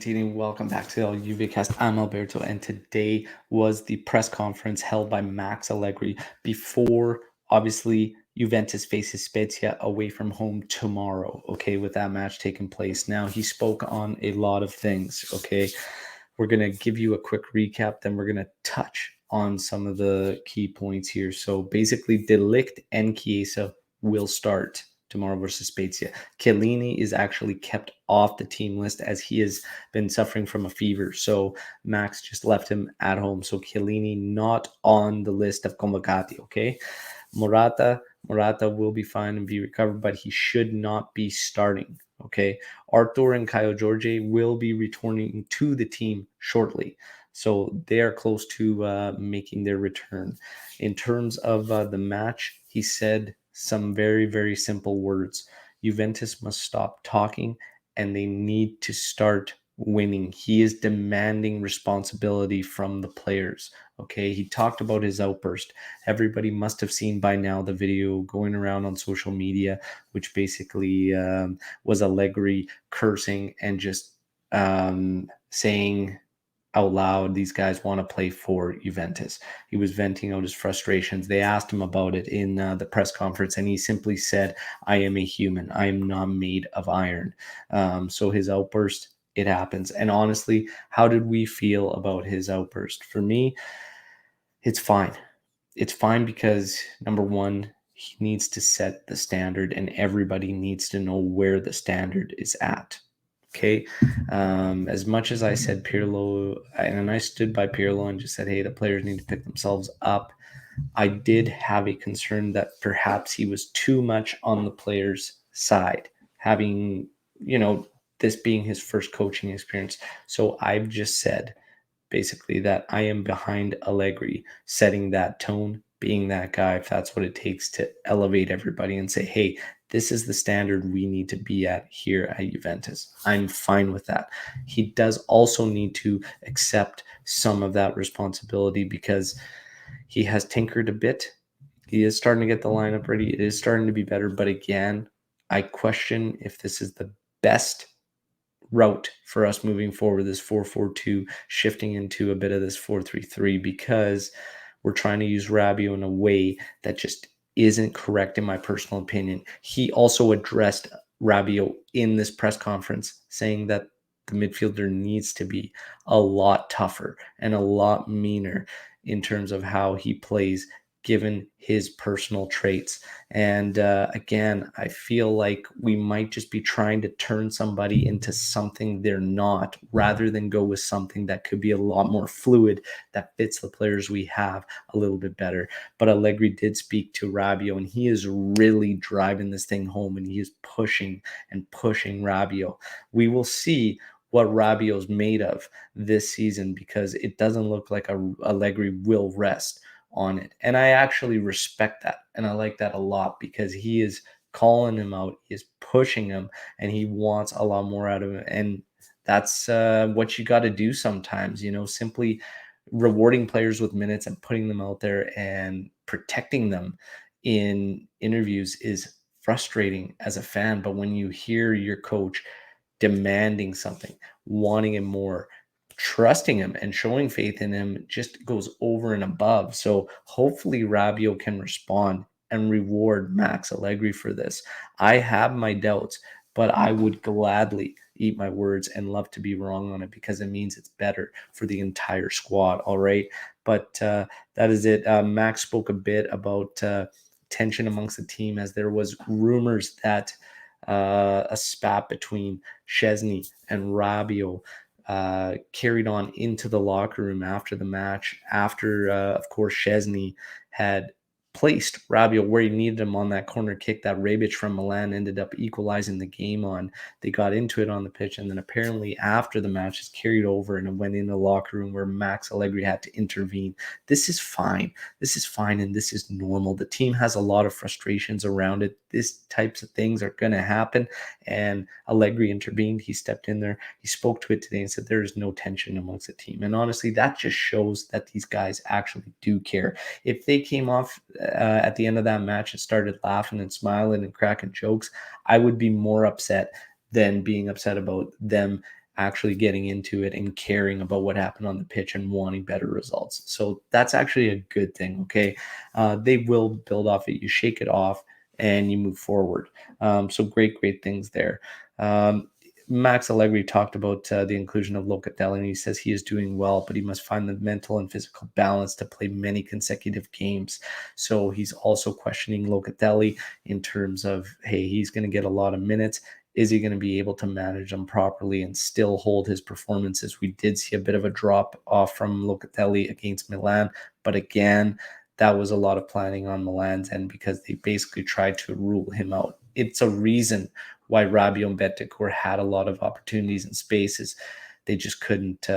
Argentini. Welcome back to El Juvecast. I'm Alberto, and today was the press conference held by Max Allegri before, obviously, Juventus faces Spezia away from home tomorrow, okay, with that match taking place. Now, he spoke on a lot of things, okay? We're going to give you a quick recap, then we're going to touch on some of the key points here. So, basically, De Ligt and Chiesa will start tomorrow versus Spezia. Chiellini is actually kept off the team list as he has been suffering from a fever. So Max just left him at home. So Chiellini not on the list of convocati, okay? Morata will be fine and be recovered, but he should not be starting, okay? Arthur and Kyle George will be returning to the team shortly. So they are close to making their return. In terms of the match, he said some very, very simple words. Juventus must stop talking and they need to start winning. He is demanding responsibility from the players. Okay. He talked about his outburst. Everybody must have seen by now the video going around on social media, which basically was Allegri cursing and just saying out loud, these guys want to play for Juventus. He was venting out his frustrations. They asked him about it in the press conference, and he simply said, I am a human. I am not made of iron. So his outburst, it happens. And honestly, how did we feel about his outburst? For me, it's fine. It's fine because, number one, he needs to set the standard, and everybody needs to know where the standard is at. Okay. As much as I said Pirlo, and I stood by Pirlo and just said, hey, the players need to pick themselves up, I did have a concern that perhaps he was too much on the players' side, having, this being his first coaching experience. So I've just said, basically, that I am behind Allegri setting that tone, being that guy, if that's what it takes to elevate everybody and say, hey, this is the standard we need to be at here at Juventus. I'm fine with that. He does also need to accept some of that responsibility because he has tinkered a bit. He is starting to get the lineup ready. It is starting to be better. But again, I question if this is the best route for us moving forward, this 4-4-2, shifting into a bit of this 4-3-3, because we're trying to use Rabiot in a way that just isn't correct in my personal opinion. He also addressed Rabiot in this press conference, saying that the midfielder needs to be a lot tougher and a lot meaner in terms of how he plays, given his personal traits. And again, I feel like we might just be trying to turn somebody into something they're not, rather than go with something that could be a lot more fluid, that fits the players we have a little bit better. But Allegri did speak to Rabiot, and he is really driving this thing home, and he is pushing and pushing Rabiot. We will see what Rabiot's made of this season, because it doesn't look like Allegri will rest on it. And I actually respect that. And I like that a lot, because he is calling him out, he is pushing him, and he wants a lot more out of him. And that's what you got to do sometimes, simply rewarding players with minutes and putting them out there and protecting them in interviews is frustrating as a fan. But when you hear your coach demanding something, wanting it more, trusting him and showing faith in him, just goes over and above. So hopefully Rabiot can respond and reward Max Allegri for this. I have my doubts, but I would gladly eat my words and love to be wrong on it, because it means it's better for the entire squad. All right. But that is it. Max spoke a bit about tension amongst the team, as there was rumors that a spat between Szczesny and Rabiot carried on into the locker room after the match, after, of course, Szczesny had placed Rabiot where he needed him on that corner kick that Rebic from Milan ended up equalizing the game on. They got into it on the pitch, and then apparently after the match is carried over and it went in the locker room where Max Allegri had to intervene. This is fine. This is fine, and this is normal. The team has a lot of frustrations around it. These types of things are going to happen, and Allegri intervened. He stepped in there. He spoke to it today and said there is no tension amongst the team. And honestly, that just shows that these guys actually do care. If they came off at the end of that match and started laughing and smiling and cracking jokes, I would be more upset than being upset about them actually getting into it and caring about what happened on the pitch and wanting better results. So that's actually a good thing. Okay. They will build off it. You shake it off and you move forward. So great things there. Um, Max Allegri talked about the inclusion of Locatelli, and he says he is doing well, but he must find the mental and physical balance to play many consecutive games. So he's also questioning Locatelli in terms of, hey, he's going to get a lot of minutes. Is he going to be able to manage them properly and still hold his performances? We did see a bit of a drop off from Locatelli against Milan, but again, that was a lot of planning on Milan's end because they basically tried to rule him out. It's a reason why Rabiot and Bentancur had a lot of opportunities and spaces. They just couldn't.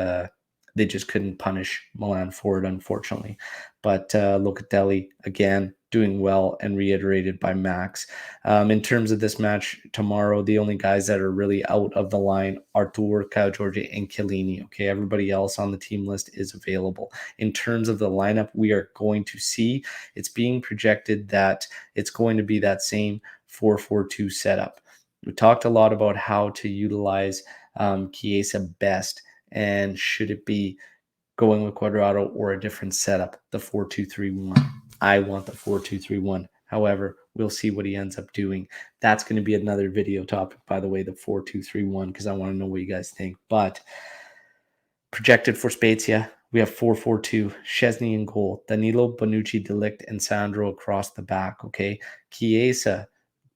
They just couldn't punish Milan for it, unfortunately. But Locatelli again doing well and reiterated by Max. In terms of this match tomorrow, the only guys that are really out of the line are Artur, Kyle Georgie, and Chiellini. Okay, everybody else on the team list is available. In terms of the lineup, we are going to see. It's being projected that it's going to be that same 4-4-2 setup. We talked a lot about how to utilize Chiesa best, and should it be going with Cuadrado or a different setup, the 4-2-3-1. I want the 4-2-3-1. However, we'll see what he ends up doing. That's going to be another video topic, by the way, the 4-2-3-1, because I want to know what you guys think. But projected for Spezia, we have 4-4-2, Szczesny in goal, Danilo, Bonucci, De Ligt, and Sandro across the back, okay? Chiesa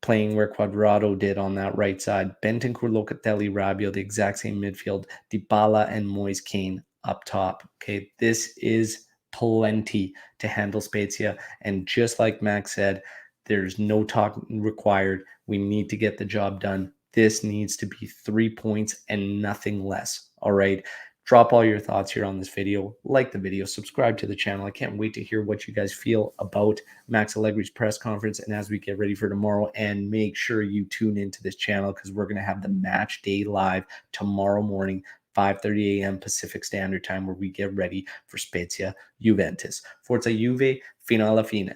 playing where Cuadrado did on that right side. Bentancur, Locatelli, Rabiot, the exact same midfield. Dybala and Moise Kean up top. Okay, this is plenty to handle Spezia. And just like Max said, there's no talk required. We need to get the job done. This needs to be 3 points and nothing less. All right. Drop all your thoughts here on this video. Like the video, subscribe to the channel. I can't wait to hear what you guys feel about Max Allegri's press conference and as we get ready for tomorrow. And make sure you tune into this channel because we're going to have the match day live tomorrow morning, 5:30 a.m. Pacific Standard Time, where we get ready for Spezia Juventus. Forza Juve, fino alla fine.